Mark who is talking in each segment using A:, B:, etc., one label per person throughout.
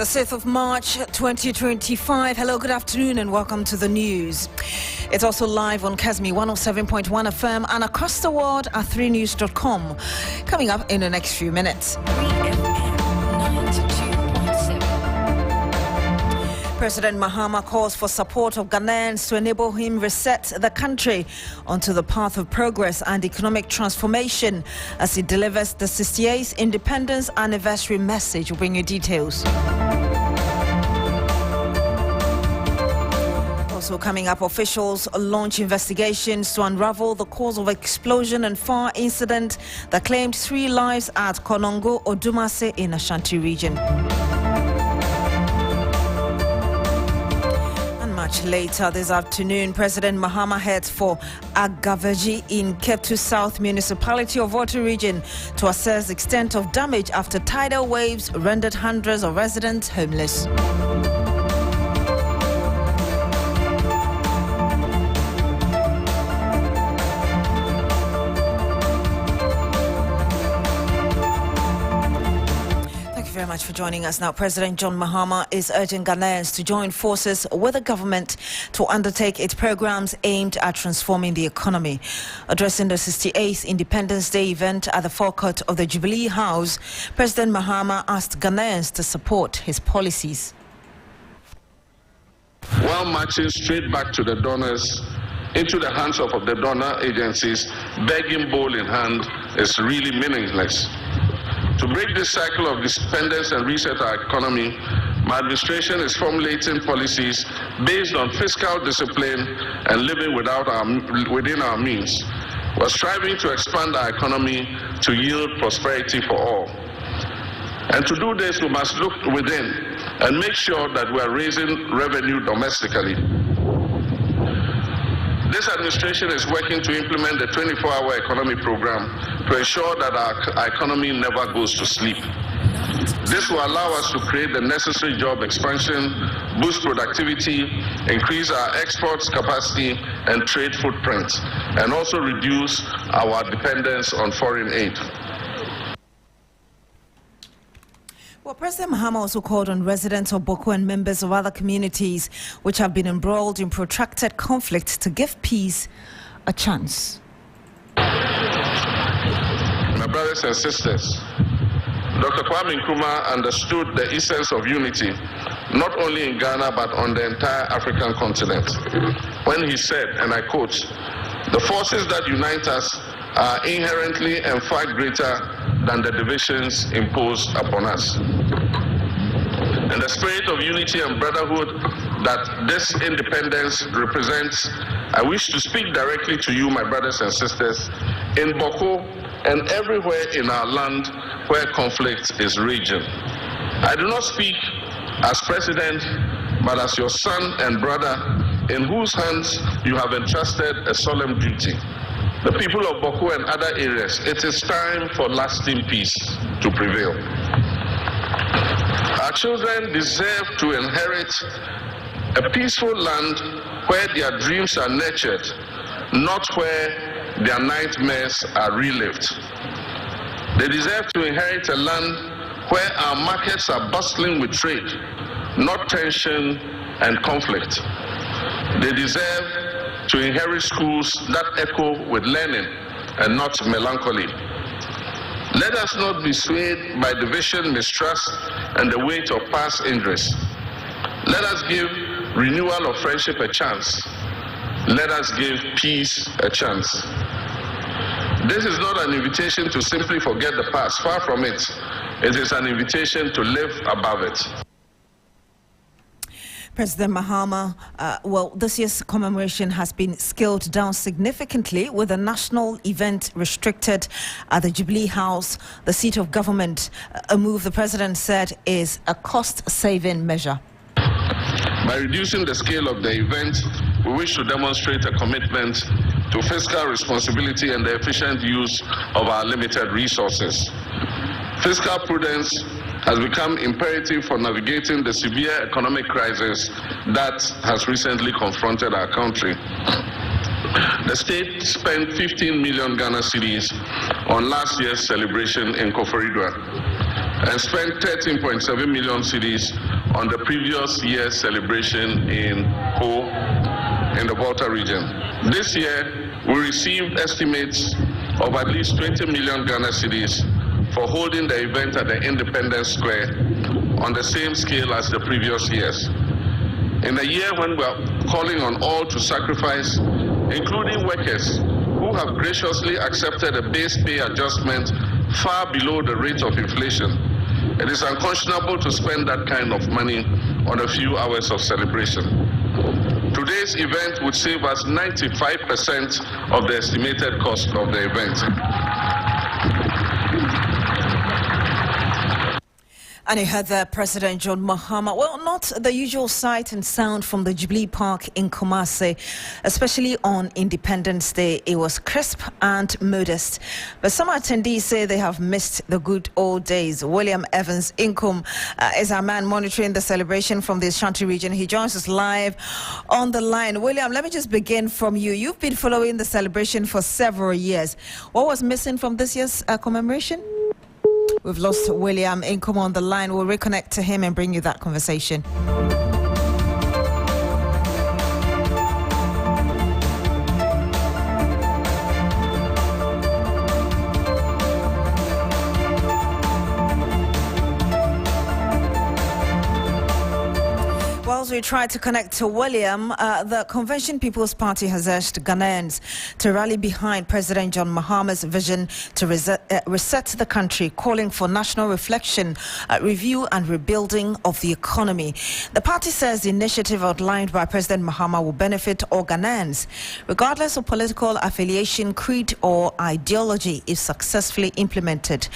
A: The 6th of March 2025. Hello, good afternoon and welcome to the news. It's also live on Kasmi 107.1 FM and across the world at 3news.com. Coming up in the next few minutes. President Mahama calls for support of Ghanaians to enable him reset the country onto the path of progress and economic transformation as he delivers the 68th Independence Anniversary message. We'll bring you details. Also coming up, officials launch investigations to unravel the cause of explosion and fire incident that claimed 3 lives at Konongo Odumase in Ashanti region. Much later this afternoon, President Mahama heads for Agaveji in Ketu South Municipality of Water Region to assess the extent of damage after tidal waves rendered hundreds of residents homeless. Very much for joining us now. President John Mahama is urging Ghanaians to join forces with the government to undertake its programs aimed at transforming the economy. Addressing the 68th Independence Day event at the forecourt of the Jubilee House, President Mahama asked Ghanaians to support his policies.
B: While marching straight back to the donors, into the hands of the donor agencies, begging bowl in hand is really meaningless. To break this cycle of dependence and reset our economy, my administration is formulating policies based on fiscal discipline and living within our means. We're striving to expand our economy to yield prosperity for all. And to do this, we must look within and make sure that we are raising revenue domestically. This administration is working to implement the 24-hour economy program to ensure that our economy never goes to sleep. This will allow us to create the necessary job expansion, boost productivity, increase our exports capacity and trade footprint, and also reduce our dependence on foreign aid.
A: Well, President Mahama also called on residents of Boko and members of other communities which have been embroiled in protracted conflict to give peace a chance.
B: My brothers and sisters, Dr. Kwame Nkrumah understood the essence of unity, not only in Ghana but on the entire African continent, when he said, and I quote, "The forces that unite us are inherently and far greater than the divisions imposed upon us." In the spirit of unity and brotherhood that this independence represents, I wish to speak directly to you, my brothers and sisters, in Boko and everywhere in our land where conflict is raging. I do not speak as president, but as your son and brother, in whose hands you have entrusted a solemn duty. The people of Boko and other areas, it is time for lasting peace to prevail. Our children deserve to inherit a peaceful land where their dreams are nurtured, not where their nightmares are relived. They deserve to inherit a land where our markets are bustling with trade, not tension and conflict. They deserve to inherit schools that echo with learning and not melancholy. Let us not be swayed by division, mistrust, and the weight of past injuries. Let us give renewal of friendship a chance. Let us give peace a chance. This is not an invitation to simply forget the past. Far from it. It is an invitation to live above it.
A: President Mahama, this year's commemoration has been scaled down significantly with a national event restricted at the Jubilee House, the seat of government, a move the president said is a cost-saving measure.
B: By reducing the scale of the event, we wish to demonstrate a commitment to fiscal responsibility and the efficient use of our limited resources. Fiscal prudence has become imperative for navigating the severe economic crisis that has recently confronted our country. The state spent 15 million Ghana cedis on last year's celebration in Koforidua. and spent 13.7 million cedis on the previous year's celebration in Ho in the Volta region. This year, we received estimates of at least 20 million Ghana cedis for holding the event at the Independence Square on the same scale as the previous years. In a year when we are calling on all to sacrifice, including workers who have graciously accepted a base pay adjustment far below the rate of inflation, it is unconscionable to spend that kind of money on a few hours of celebration. Today's event would save us 95% of the estimated cost of the event.
A: And you heard the President John Mahama. Well, not the usual sight and sound from the Jubilee Park in Kumasi, especially on Independence Day. It was crisp and modest. But some attendees say they have missed the good old days. William Evans Inkum is our man monitoring the celebration from the Ashanti region. He joins us live on the line. William, let me just begin from you. You've been following the celebration for several years. What was missing from this year's commemoration? We've lost William Inkum on the line. We'll reconnect to him and bring you that conversation. Whilst we try to connect to William, the Convention People's Party has urged Ghanaians to rally behind President John Mahama's vision to reset the country, calling for national reflection, review and rebuilding of the economy. The party says the initiative outlined by President Mahama will benefit all Ghanaians, regardless of political affiliation, creed or ideology, if successfully implemented.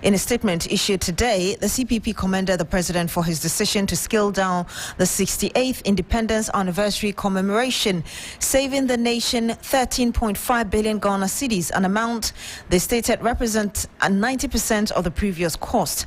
A: In a statement issued today, the CPP commended the president for his decision to scale down the 68th Independence Anniversary commemoration, saving the nation 13.5 billion Ghana cedis, an amount they stated represents 90% of the previous cost.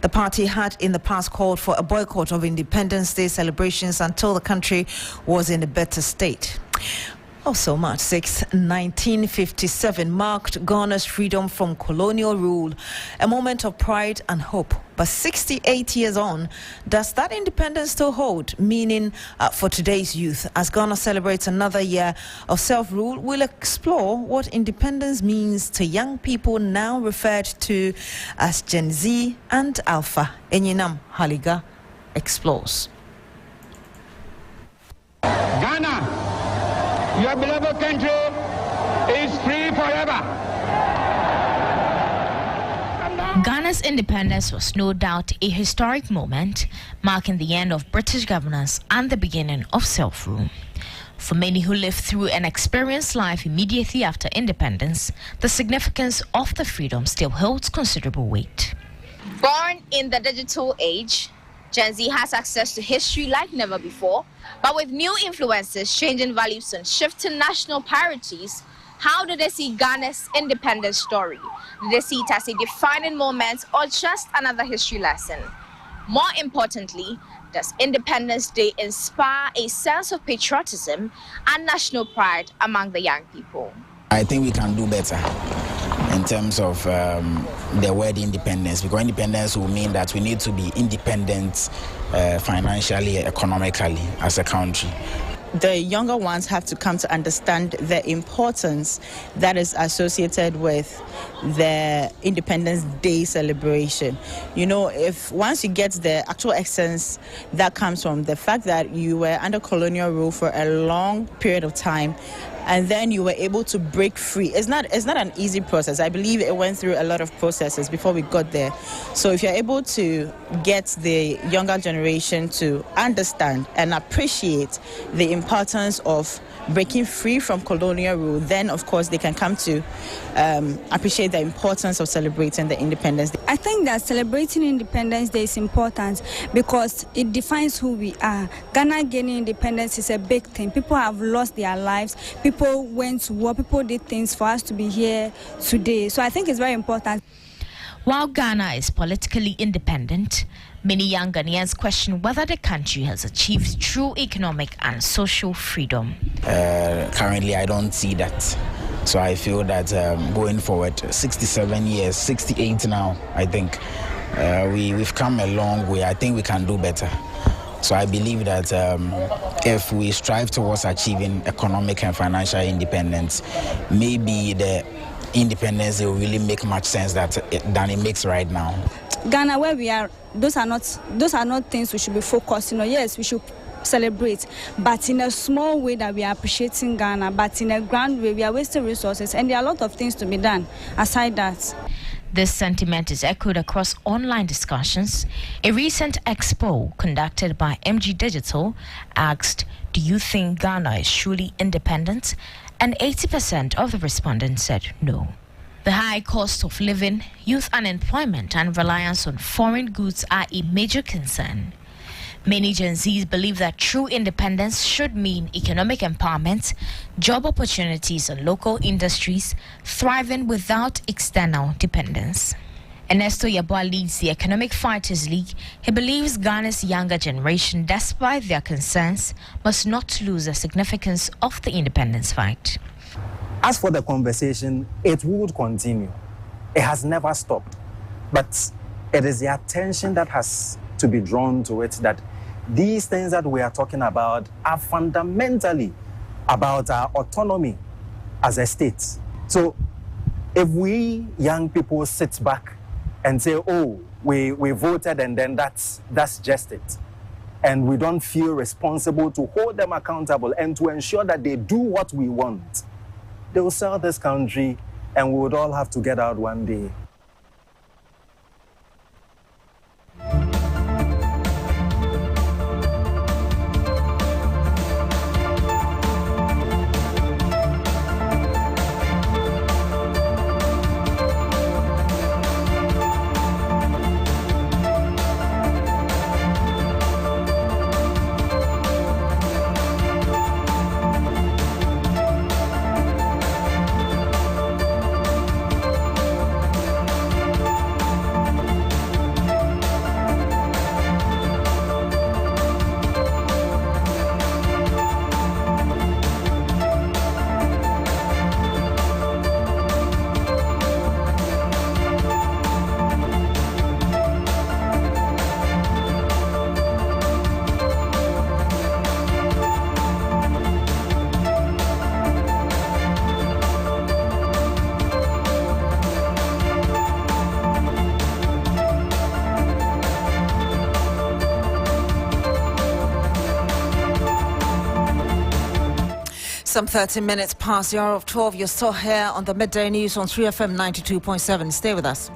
A: The party had in the past called for a boycott of Independence Day celebrations until the country was in a better state. Also, March 6, 1957 marked Ghana's freedom from colonial rule, a moment of pride and hope. But 68 years on, does that independence still hold meaning for today's youth? As Ghana celebrates another year of self-rule, we'll explore what independence means to young people now referred to as Gen Z and Alpha. Enyinam Haliga explores.
C: Ghana, your beloved country is free forever.
D: Ghana's independence was no doubt a historic moment, marking the end of British governance and the beginning of self-rule. For many who lived through and experienced life immediately after independence, the significance of the freedom still holds considerable weight.
E: Born in the digital age, Gen Z has access to history like never before, but with new influences, changing values and shifting national priorities, how do they see Ghana's independence story? Do they see it as a defining moment or just another history lesson? More importantly, does Independence Day inspire a sense of patriotism and national pride among the young people?
F: I think we can do better in terms of the word independence, because independence will mean that we need to be independent financially, economically as a country.
G: The younger ones have to come to understand the importance that is associated with the Independence Day celebration. You know, if once you get the actual essence that comes from the fact that you were under colonial rule for a long period of time, and then you were able to break free. It's not an easy process. I believe it went through a lot of processes before we got there. So if you're able to get the younger generation to understand and appreciate the importance of breaking free from colonial rule, then of course they can come to appreciate the importance of celebrating the Independence Day.
H: I think that celebrating Independence Day is important because it defines who we are. Ghana gaining independence is a big thing. People have lost their lives. People went to war. People did things for us to be here today. So I think it's very important.
D: While Ghana is politically independent, many young Ghanaians question whether the country has achieved true economic and social freedom.
F: Currently, I don't see that. So I feel that going forward, 67 years, 68 now, I think, We've come a long way. I think we can do better. So I believe that if we strive towards achieving economic and financial independence, maybe the independence will really make much sense than it makes right now.
H: Ghana, where we are, those are not things we should be focusing on. Yes, we should celebrate, but in a small way that we are appreciating Ghana, but in a grand way we are wasting resources, and there are a lot of things to be done aside that.
D: This sentiment is echoed across online discussions. A recent expo conducted by MG Digital asked, "Do you think Ghana is truly independent?" And 80% of the respondents said no. The high cost of living, youth unemployment, and reliance on foreign goods are a major concern. Many Gen Zs believe that true independence should mean economic empowerment, job opportunities in local industries, thriving without external dependence. Ernesto Yeboah leads the Economic Fighters League. He believes Ghana's younger generation, despite their concerns, must not lose the significance of the independence fight.
I: As for the conversation, it would continue. It has never stopped. But it is the attention that has to be drawn to it, that these things that we are talking about are fundamentally about our autonomy as a state. So if we young people sit back and say, oh, we voted and then that's just it, and we don't feel responsible to hold them accountable and to ensure that they do what we want, they will sell this country and we would all have to get out one day.
A: Some 30 minutes past the hour of 12. You're still here on the Midday News on 3FM 92.7. Stay with us.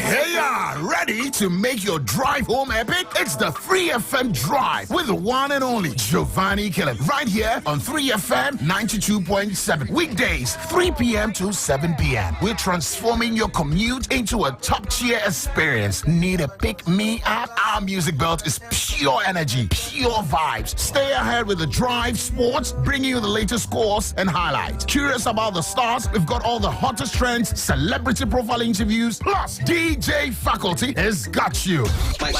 J: Hey, ready to make your drive home epic? It's the 3FM Drive with the one and only Giovanni Killen right here on 3FM 92.7. Weekdays, 3 p.m. to 7 p.m. We're transforming your commute into a top-tier experience. Need a pick-me-up? Our music belt is pure energy, pure vibes. Stay ahead with the Drive Sports, bringing you the latest scores and highlights. Curious about the stars? We've got all the hottest trends, celebrity profile interviews, plus DJ faculty has got you.
K: Mondays,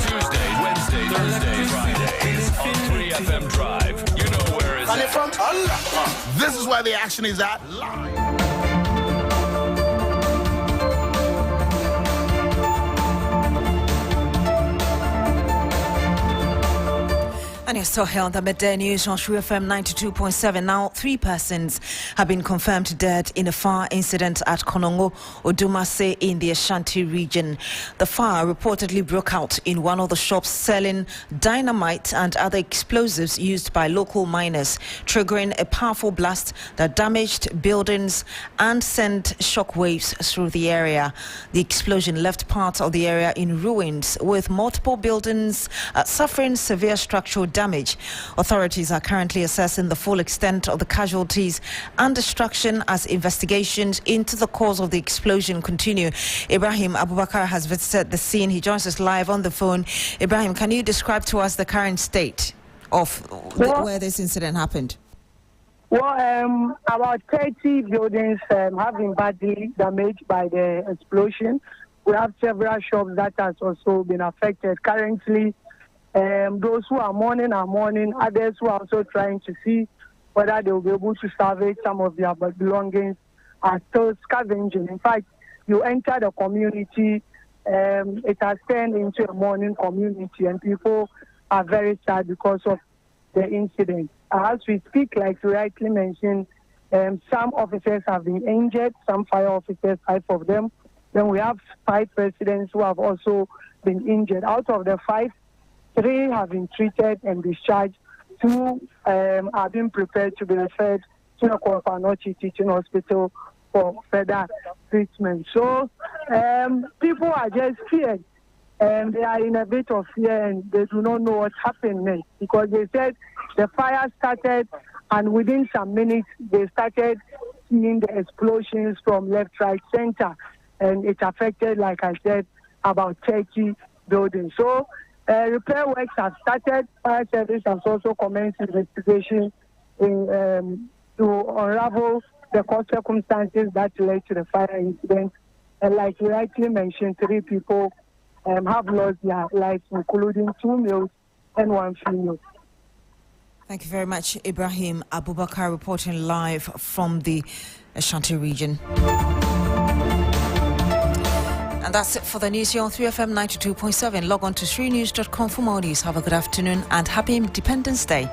K: Tuesdays, Wednesdays, Thursdays, Fridays on 3FM Drive. You know where it's at.
J: This is where the action is at, live.
A: And you're still here on the Midday News on 3FM 92.7. Now, 3 persons have been confirmed dead in a fire incident at Konongo, Odumase in the Ashanti region. The fire reportedly broke out in one of the shops selling dynamite and other explosives used by local miners, triggering a powerful blast that damaged buildings and sent shockwaves through the area. The explosion left part of the area in ruins, with multiple buildings suffering severe structural damage. Authorities are currently assessing the full extent of the casualties and destruction as investigations into the cause of the explosion continue. Ibrahim Abubakar has visited the scene. He joins us live on the phone. Ibrahim, can you describe to us the current state of where this incident happened?
L: Well, about 30 buildings have been badly damaged by the explosion. We have several shops that has also been affected. Currently, Those who are mourning are mourning. Others who are also trying to see whether they will be able to salvage some of their belongings are still scavenging. In fact, you enter the community, it has turned into a mourning community, and people are very sad because of the incident. As we speak, like you rightly mentioned, some officers have been injured, some fire officers, 5 of them. Then we have 5 residents who have also been injured. Out of the 5, 3 have been treated and discharged. 2 are being prepared to be referred to the Kwafanochi Teaching Hospital for further treatment. So people are just scared, and they are in a bit of fear, and they do not know what's happening next, because they said the fire started, and within some minutes they started seeing the explosions from left, right, center, and it affected, like I said, about 30 buildings. So repair works have started. Fire service has also commenced investigation to unravel the cause circumstances that led to the fire incident. And like you rightly mentioned, 3 people have lost their lives, including 2 males and 1 female.
A: Thank you very much, Ibrahim Abubakar, reporting live from the Ashanti region. And that's it for the news here on 3FM 92.7. Log on to 3news.com for more news. Have a good afternoon and happy Independence Day.